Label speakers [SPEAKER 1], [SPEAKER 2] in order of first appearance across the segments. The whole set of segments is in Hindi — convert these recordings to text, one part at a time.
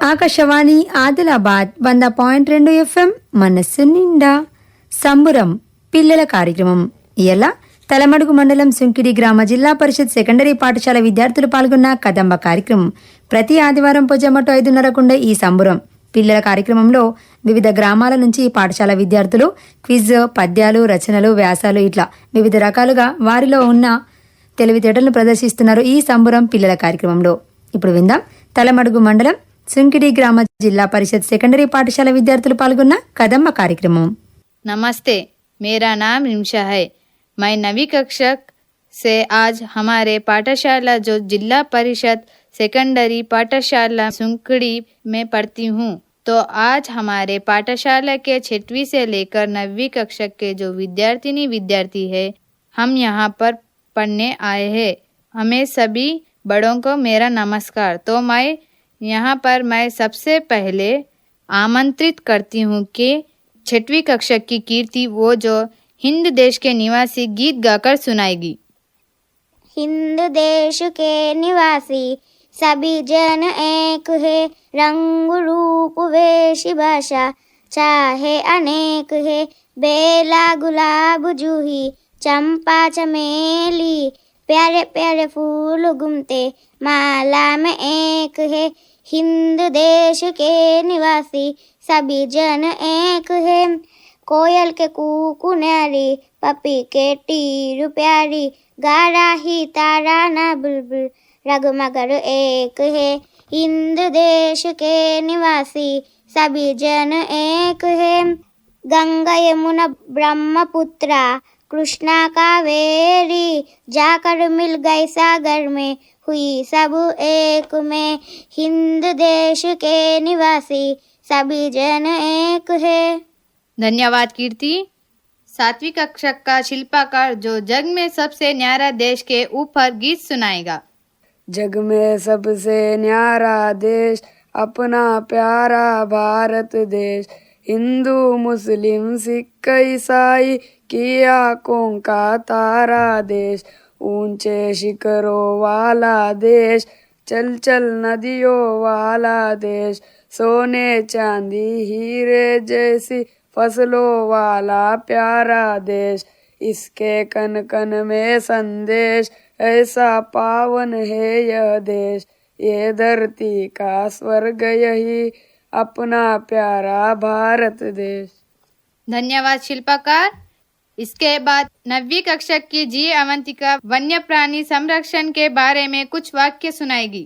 [SPEAKER 1] ఆకాశవాణి ఆదిలాబాద్ 100.2 FM మనస్సు నిండా సంబురం పిల్లల కార్యక్రమం. ఇలా తలమడుగు మండలం సుంకిడి గ్రామ జిల్లా పరిషత్ సెకండరీ పాఠశాల విద్యార్థులు పాల్గొన్న కదంబ కార్యక్రమం ప్రతి ఆదివారం పొజమటు 5:30 ఈ సంబురం పిల్లల కార్యక్రమంలో వివిధ గ్రామాల నుంచి పాఠశాల విద్యార్థులు క్విజ్, పద్యాలు, రచనలు, వ్యాసాలు ఇట్లా వివిధ రకాలుగా వారిలో ఉన్న తెలివితేటలను ప్రదర్శిస్తున్నారు ఈ సంబురం పిల్లల కార్యక్రమంలో. ఇప్పుడు విందాం తలమడుగు మండలం సుంకిడి గ్రామ జిల్లా परिषद सेकेंडरी पाठशाला विद्यार्थी पाल्गొన్న कदम्ब कार्यक्रम.
[SPEAKER 2] नमस्ते, मेरा नाम रिमशा है. मैं 9वीं कक्षा से आज हमारे पाठशाला जो जिला परिषद सेकेंडरी पाठशाला सुंकड़ी में पढ़ती हूँ. तो आज हमारे पाठशाला के 6वीं से लेकर 9वीं कक्षा के जो विद्यार्थी है हम यहाँ पर पढ़ने आए हैं. हमें सभी बड़ों को मेरा नमस्कार. तो यहाँ पर मैं सबसे पहले आमंत्रित करती हूँ कि 6वीं कक्षा की कीर्ति वो जो हिंद देश के निवासी गीत गाकर सुनाएगी.
[SPEAKER 3] हिंद देश के निवासी सभी जन एक है, रंग रूप वेश भाषा चाहे अनेक है. बेला गुलाब जूही चंपा चमेली, प्यारे प्यारे फूल घूमते माला में एक है. हिंद देश के निवासी सभी जन एक है. कोयल के कूकू न्यारी, पपी के टीरू प्यारी, गा रही तारा ना बुलबुल, रगमगर एक है. हिंद देश के निवासी सभी जन एक है. गंगा यमुना ब्रह्मपुत्रा कृष्णा कावेरी, जाकर मिल गए सागर में हुई सब एक में. हिंद देश के निवासी सभी जन एक है.
[SPEAKER 2] धन्यवाद कीर्ति. 7वीं कक्षा का शिल्पकार जो जग में सबसे न्यारा देश के ऊपर गीत सुनाएगा.
[SPEAKER 4] जग में सबसे न्यारा देश अपना प्यारा भारत देश. हिंदू मुस्लिम सिख ईसाई की आंखों का तारा देश. ऊंचे शिखरों वाला देश, चल चल नदियों वाला देश. सोने चांदी हीरे जैसी फसलों वाला प्यारा देश. इसके कन कन में संदेश ऐसा पावन है यह देश. ये धरती का स्वर्ग यही अपना प्यारा भारत देश.
[SPEAKER 2] धन्यवाद शिल्पकार. इसके बाद 9वीं कक्षा की जी अवंतिका वन्य प्राणी संरक्षण के बारे में कुछ वाक्य सुनाएगी.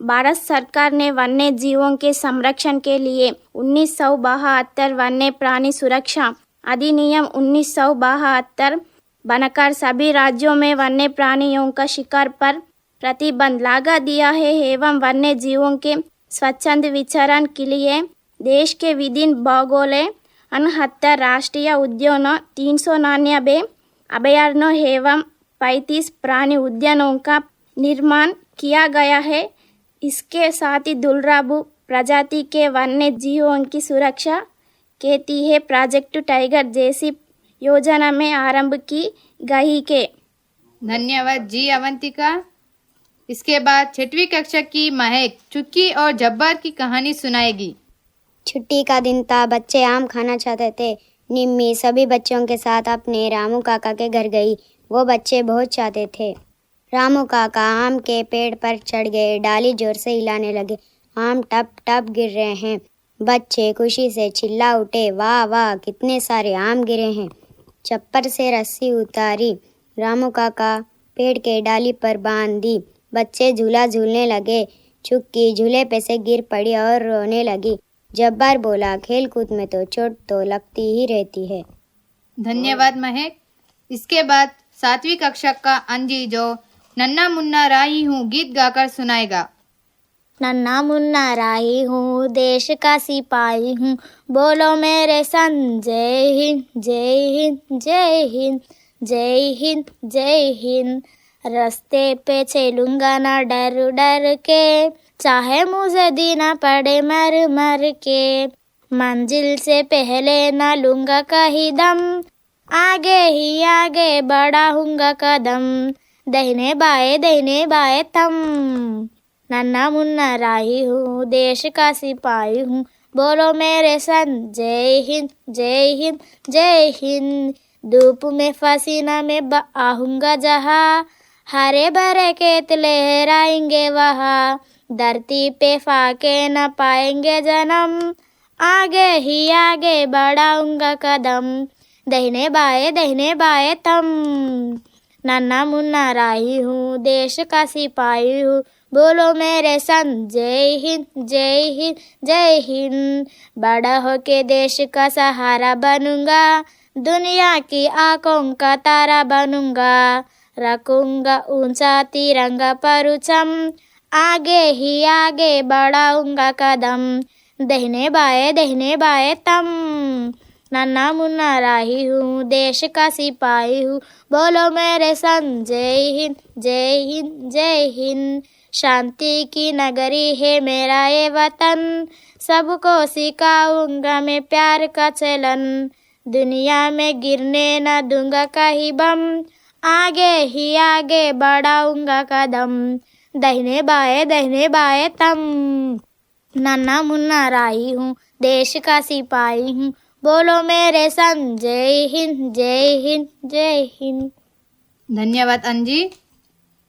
[SPEAKER 5] भारत सरकार ने वन्य जीवों के संरक्षण के लिए 1972 वन्य प्राणी सुरक्षा अधिनियम 1972 बनाकर सभी राज्यों में वन्य प्राणियों का शिकार पर प्रतिबंध लगा दिया है एवं वन्य जीवों के स्वच्छंद विचरण के लिए देश के विभिन्न भौगोलिक 69 राष्ट्रीय उद्यानों, 399 अभयारण्यों एवं 35 प्राणी उद्यानों का निर्माण किया गया है. इसके साथ ही दुर्लभ प्रजाति के वन्य जीवों की सुरक्षा कहती है प्रोजेक्ट टाइगर जैसी योजना में आरंभ की गई है.
[SPEAKER 2] धन्यवाद जी अवंतिका. इसके बाद 6वीं कक्षा की महक चुटकी और जब्बार की कहानी सुनाएगी.
[SPEAKER 3] छुट्टी का दिन था. बच्चे आम खाना चाहते थे. निम्मी सभी बच्चों के साथ अपने रामू काका के घर गई. वो बच्चे बहुत चाहते थे. रामू काका आम के पेड़ पर चढ़ गए. डाली जोर से हिलाने लगे. आम टप टप गिर रहे हैं. बच्चे खुशी से चिल्ला उठे, वाह वाह कितने सारे आम गिरे हैं. चप्पर से रस्सी उतारी, रामू काका पेड़ के डाली पर बांध दी. बच्चे झूला झूलने लगे. चुक्की झूले पे से गिर पड़ी और रोने लगी. जब्बार बोला, खेल कूद में तो चोट तो लगती ही रहती है.
[SPEAKER 2] धन्यवाद महक. इसके बाद 7वीं कक्षा का अंजी जो नन्ना मुन्ना राही हूँ गीत गाकर सुनाएगा.
[SPEAKER 5] नन्ना मुन्ना राही हूँ, देश का सिपाही हूँ, बोलो मेरे सन. जय हिंद जय हिंद जय हिंद जय हिंद जय हिंद. रास्ते पे चलूंगा ना डर डर के, चाहे मुझे देना पड़े मर मर के. मंजिल से पहले ना लूंगा कहीं दम, आगे ही आगे बढ़ाऊंगा कदम. दहने बाएं थम. नन्ना मुन्ना राही हूँ, देश का सिपाही हूँ, बोलो मेरे सन जय हिंद जय हिंद जय हिंद। धूप में पसीना में आऊंगा जहाँ, हरे भरे खेत लहराएंगे वहाँ, धरती पे फाके न पाएंगे जन्म, आगे ही आगे बढ़ाऊंगा कदम, दहिने बाएं तम। नन्ना मुन्ना राही हूँ, देश का सिपाही हूँ, बोलो मेरे सन जय हिंद जय हिंद जय हिंद। बड़ा होके देश का सहारा बनूंगा, दुनिया की आंखों का तारा बनूंगा, रखूंगा ऊंचा तिरंगा परचम, आगे ही आगे बढ़ाऊंगा कदम, दहिने बाएं तम। नन्ना मुन्ना राही हूँ, देश का सिपाही हूँ, बोलो मेरे सन जय हिंद जय हिंद जय हिंद। शांति की नगरी है मेरा ये वतन, सबको सिखाऊंगा मैं प्यार का चलन, दुनिया में गिरने न दूंगा कहीं बम, आगे ही आगे बढ़ाऊंगा कदम, दहिने बाएं तम। नन्ना मुन्ना राही हूँ, देश का सिपाही हूँ, बोलो मेरे सन जय हिंद जय हिंद जय हिंद।
[SPEAKER 2] धन्यवाद अंजी।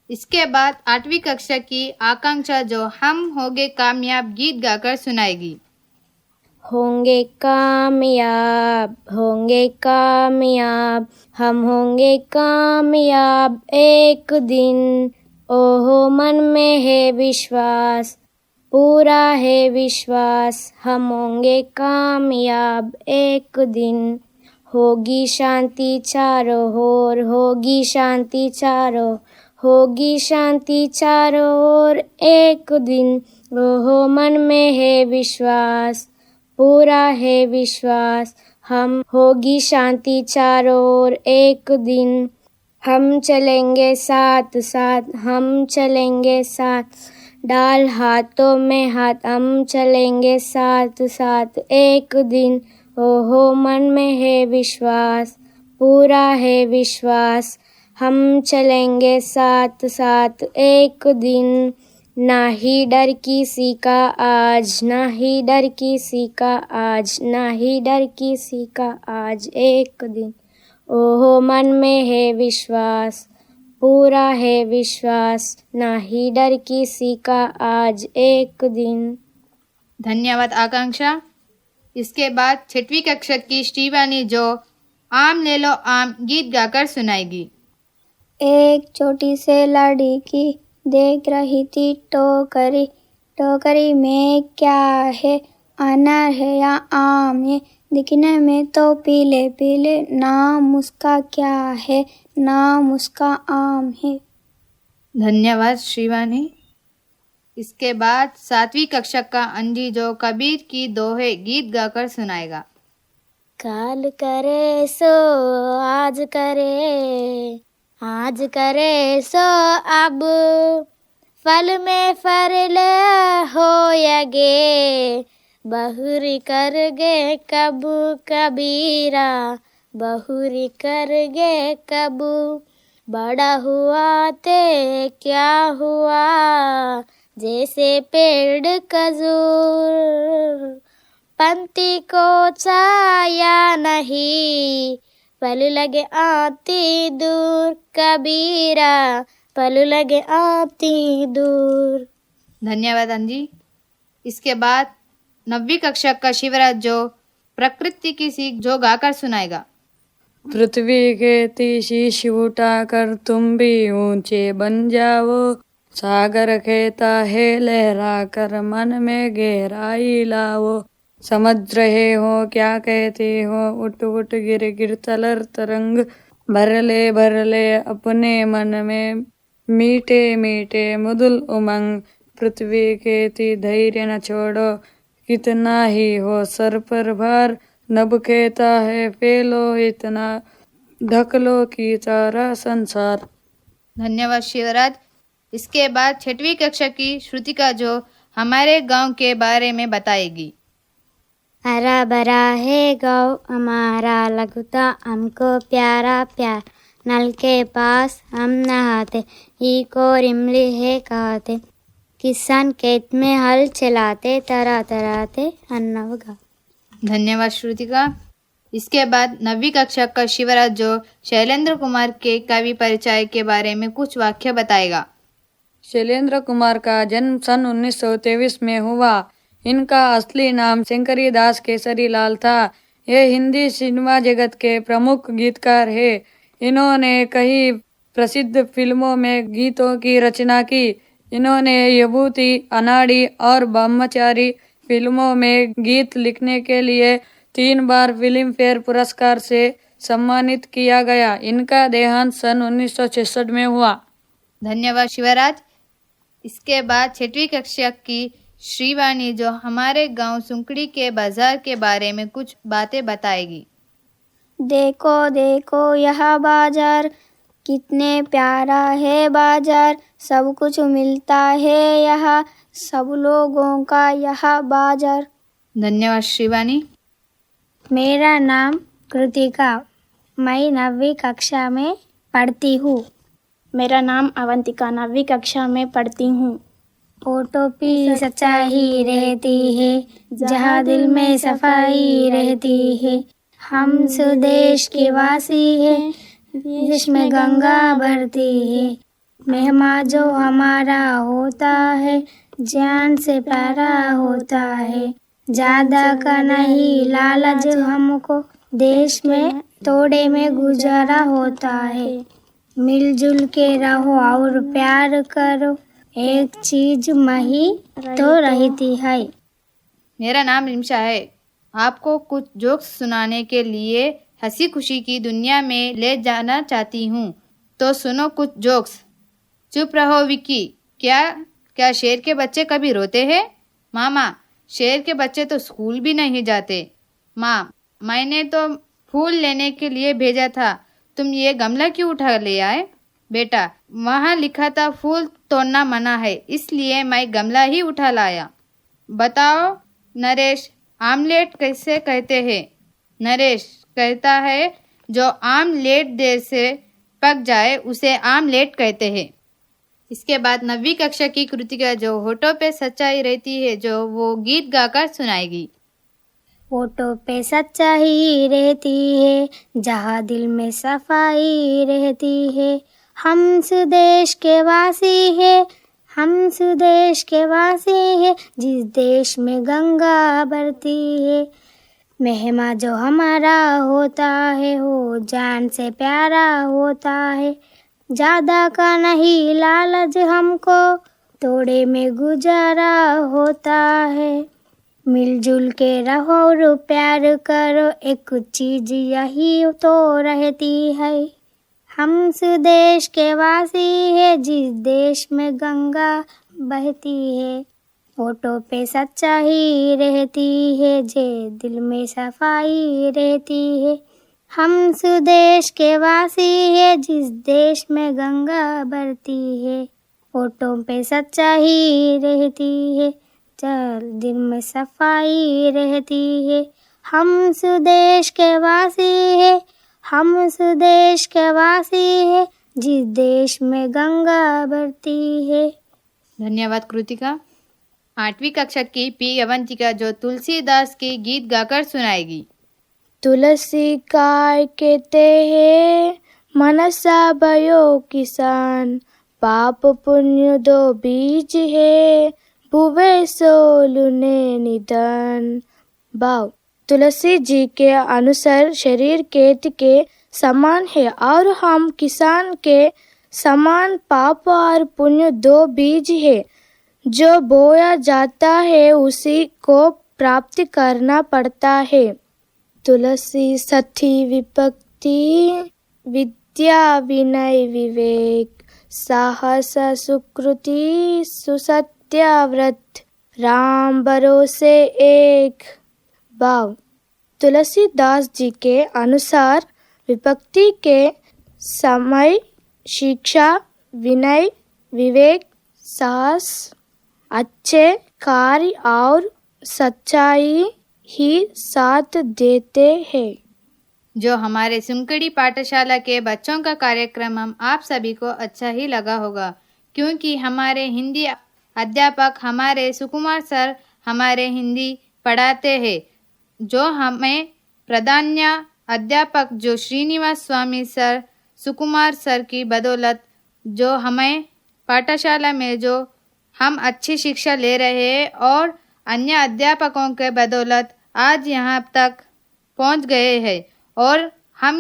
[SPEAKER 2] इसके बाद 8वीं कक्षा की आकांक्षा जो हम होंगे कामयाब गीत गाकर सुनाएगी।
[SPEAKER 5] होंगे कामयाब हम होंगे कामयाब एक दिन, ओहो मन में है विश्वास, पूरा है विश्वास, हम होंगे कामयाब एक दिन। होगी शांति चारों ओर, होगी शांति चारों, होगी शांति चारों ओर एक दिन, ओहो मन में है विश्वास, पूरा है विश्वास, हम होगी शांति चारों ओर एक दिन। हम चलेंगे साथ साथ, हम चलेंगे साथ, डाल हाथों में हाथ, हम चलेंगे साथ साथ एक दिन, ओहो मन में है विश्वास, पूरा है विश्वास, हम चलेंगे साथ साथ एक दिन। ना ही डर किसी का आज, ना ही डर किसी का आज, ना ही डर किसी का आज एक दिन, ओहो मन में है विश्वास, पूरा है विश्वास, ना ही डर किसी का आज एक दिन।
[SPEAKER 2] धन्यवाद आकांक्षा। इसके बाद 6वीं कक्षा की श्रीवानी जो आम ले लो आम गीत गाकर सुनाएगी।
[SPEAKER 3] एक छोटी से लड़की देख रही थी टोकरी, टोकरी में क्या है, अनार है या आम है, दिखने में तो पीले पीले, नाम उसका क्या है, नाम उसका आम है।
[SPEAKER 2] धन्यवाद श्रीवानी। इसके बाद 7वीं कक्षा का अंजी जो कबीर की दोहे गीत गाकर सुनाएगा।
[SPEAKER 5] काल करे सो आज करे, आज करे सो अब, फल में फरल हो यगे, बहुरी कर गे कब कबीरा, बहुरी कर गे कब, बड़ा हुआ ते क्या हुआ, जैसे पेड़ खजूर, पंक्ति को छाया नहीं, पल लगे आती दूर, कबीरा पल लगे आती दूर।
[SPEAKER 2] धन्यवाद अंजी। इसके बाद 9वीं कक्षा का शिवराज जो प्रकृति की सीख जो गाकर सुनाएगा।
[SPEAKER 4] पृथ्वी के शीश उठाकर तुम भी ऊंचे बन जाओ, सागर कहता है लहरा कर मन में गहराई लाओ, समझ रहे हो क्या कहते हो, उठ उठ गिर गिर तलर तरंग, भर ले अपने मन में मीठे मीठे मुदुल उमंग, पृथ्वी के धैर्य न छोड़ो, कितना ही हो सर पर भार, नभ कहता है फैलो इतना, ढक लो की सारा संसार।
[SPEAKER 2] धन्यवाद शिवराज। इसके बाद 6वीं कक्षा की श्रुतिका जो हमारे गांव के बारे में बताएगी।
[SPEAKER 3] हरा भरा है गाँव हमारा, लगता हमको प्यारा प्यार, नल के पास हम नहाते, ही को इमली है कहते, किसान खेत में हल चलाते तरह तरह के अन्न उगा।
[SPEAKER 2] धन्यवाद श्रुतिका। इसके बाद 9वीं कक्षा का शिवराज जो शैलेंद्र कुमार के कवि परिचय के बारे में कुछ वाक्य बताएगा।
[SPEAKER 4] शैलेंद्र कुमार का जन्म सन 1923 में हुआ। इनका असली नाम शंकरी दास केसरी लाल था। ये हिंदी सिनेमा जगत के प्रमुख गीतकार है। इन्होंने कई प्रसिद्ध फिल्मों में गीतों की रचना की। इन्होंने यभूति, अनाड़ी और ब्रह्मचारी फिल्मों में गीत लिखने के लिए 3 बार फिल्म फेयर पुरस्कार से सम्मानित किया गया। इनका देहांत सन 1966 में हुआ।
[SPEAKER 2] धन्यवाद शिवराज। इसके बाद 6वीं कक्षा की श्रीवाणी जो हमारे गांव सुंकड़ी के बाजार के बारे में कुछ बातें बताएगी।
[SPEAKER 3] देखो देखो यह बाजार कितने प्यारा है बाजार, सब कुछ मिलता है यहाँ, सब लोगों का यह बाजार।
[SPEAKER 2] धन्यवाद श्रीवाणी।
[SPEAKER 3] मेरा नाम कृतिका, मैं 9वीं कक्षा में पढ़ती हूँ।
[SPEAKER 5] मेरा नाम अवंतिका, 9वीं कक्षा में पढ़ती हूँ।
[SPEAKER 3] फोटो पे सच्चाई रहती है, जहाँ दिल में सफाई रहती है। हम स्वदेश के वासी हैं, देश में गंगा भरती है। मेहमान जो हमारा होता है, जान से प्यारा होता है। ज्यादा का नहीं लालच हमको, देश में थोड़े में गुजारा होता है। मिलजुल के रहो और प्यार करो, एक चीज मही तो रहती है।
[SPEAKER 2] मेरा नाम रिमशा है। आपको कुछ जोक्स सुनाने के लिए हंसी खुशी की दुनिया में ले जाना चाहती हूँ, तो सुनो कुछ जोक्स। चुप रहो विक्की। क्या शेर के बच्चे कभी रोते हैं? मामा, शेर के बच्चे तो स्कूल भी नहीं जाते। माँ, मैंने तो फूल लेने के लिए भेजा था, तुम ये गमला क्यों उठा ले आए? बेटा, वहाँ लिखा था फूल तोड़ना मना है, इसलिए मैं गमला ही उठा लाया। बताओ नरेश, आमलेट कैसे कहते हैं? नरेश कहता है, जो आमलेट देर से पक जाए उसे आमलेट कहते हैं। इसके बाद 9वीं कक्षा की कृतिका जो होठों पे सच्चाई रहती है, जो वो गीत गाकर सुनाएगी।
[SPEAKER 3] होठों पे सच्चाई रहती है, जहाँ दिल में सफाई रहती है। हम स्वदेश के वासी है, हम स्वदेश के वासी है, जिस देश में गंगा बरती है। मेहमान जो हमारा होता है, हो जान से प्यारा होता है। ज्यादा का नहीं लालच हमको, थोड़े में गुजारा होता है। मिलजुल के रहो और प्यार करो, एक चीज यही तो रहती है। हम स्वदेश के वासी है, जिस देश में गंगा बहती है। होठों पे सच्चाई रहती है, जे दिल में सफाई रहती है। हम स्वदेश के वासी है, जिस देश में गंगा बरती है। होठों पे सच्चाई रहती है, चल दिल में सफाई रहती है। हम स्वदेश के वासी है, हम स्वदेश के वासी है, जिस देश में गंगा बरती है।
[SPEAKER 2] धन्यवाद कृतिका। 8वीं कक्षा की पी अवंतिका जो तुलसीदास के गीत गाकर सुनाएगी।
[SPEAKER 5] तुलसी काय कहते हैं, मनसा भयो किसान, पाप पुण्य दो बीज है, भुवे सोलुने निधन। भाव, तुलसी जी के अनुसार शरीर खेत के समान है और हम किसान के समान पाप और पुण्य 2 बीज है। जो बोया जाता है उसी को प्राप्त करना पड़ता है। तुलसी सती विपत्ति, विद्या विनय विवेक, साहस सुकृति सुसत्य व्रत, राम भरोसे एक। भाव, तुलसीदास जी के अनुसार विपत्ति के समय शिक्षा, विनय, विवेक, साहस, अच्छे कार्य और सच्चाई ही साथ देते हैं।
[SPEAKER 2] जो हमारे सुंकड़ी पाठशाला के बच्चों का कार्यक्रम हम आप सभी को अच्छा ही लगा होगा, क्योंकि हमारे हिंदी अध्यापक हमारे सुकुमार सर हमारे हिंदी पढ़ाते हैं। जो हमें प्रधान्य अध्यापक जो श्रीनिवास स्वामी सर सुकुमार सर की बदौलत जो हमें पाठशाला में जो हम अच्छी शिक्षा ले रहे हैं और अन्य अध्यापकों के बदौलत आज यहाँ तक पहुँच गए हैं। और हम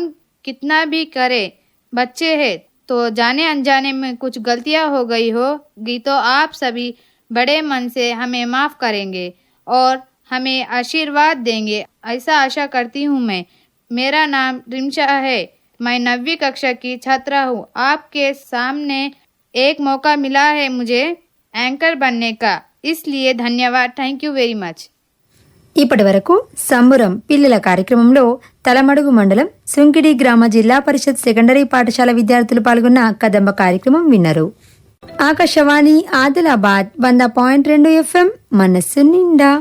[SPEAKER 2] कितना भी करें, बच्चे हैं तो जाने अनजाने में कुछ गलतियाँ हो गई होगी तो आप सभी बड़े मन से हमें माफ़ करेंगे और हमें आशीर्वाद देंगे, ऐसा आशा करती हूँ मैं। मेरा नाम रिमशा है, मैं 9वीं कक्षा की छात्रा हूँ। आपके सामने एक मौका मिला है मुझे एंकर बनने का, इसलिए धन्यवाद। Thank you very much.
[SPEAKER 1] ఇప్పటి వరకు సంబురం పిల్లల కార్యక్రమంలో తలమడుగు మండలం సుంకిడి గ్రామ జిల్లా పరిషత్ సెకండరీ పాఠశాల విద్యార్థులు పాల్గొన్న కదంబ కార్యక్రమం విన్నారు. ఆకాశవాణి ఆదిలాబాద్ 100.2 FM మనస్సు నిండా.